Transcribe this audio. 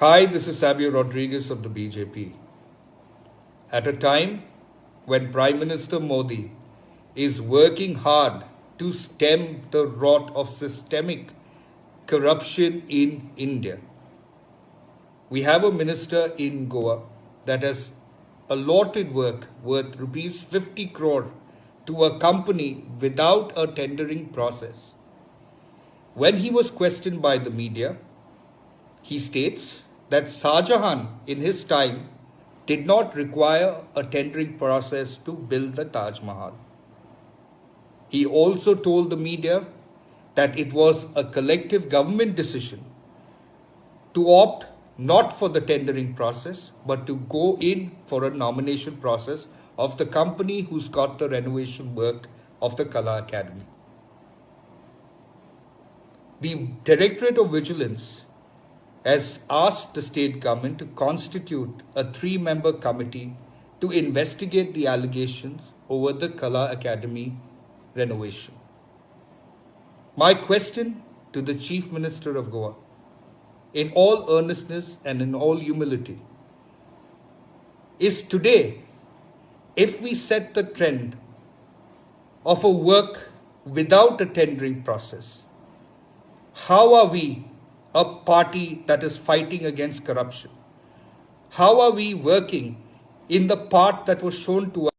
Hi, this is Savio Rodrigues of the BJP. At a time when Prime Minister Modi is working hard to stem the rot of systemic corruption in India, we have a minister in Goa that has allotted work worth rupees 50 crore to a company without a tendering process. When he was questioned by the media, he states that Shah Jahan in his time did not require a tendering process to build the Taj Mahal. He also told the media that it was a collective government decision to opt not for the tendering process, but to go in for a nomination process of the company who's got the renovation work of the Kala Academy. The Directorate of Vigilance has asked the state government to constitute a 3-member committee to investigate the allegations over the Kala Academy renovation. My question to the Chief Minister of Goa, in all earnestness and in all humility, is today, if we set the trend of a work without a tendering process, how are we a party that is fighting against corruption? How are we working in the path that was shown to us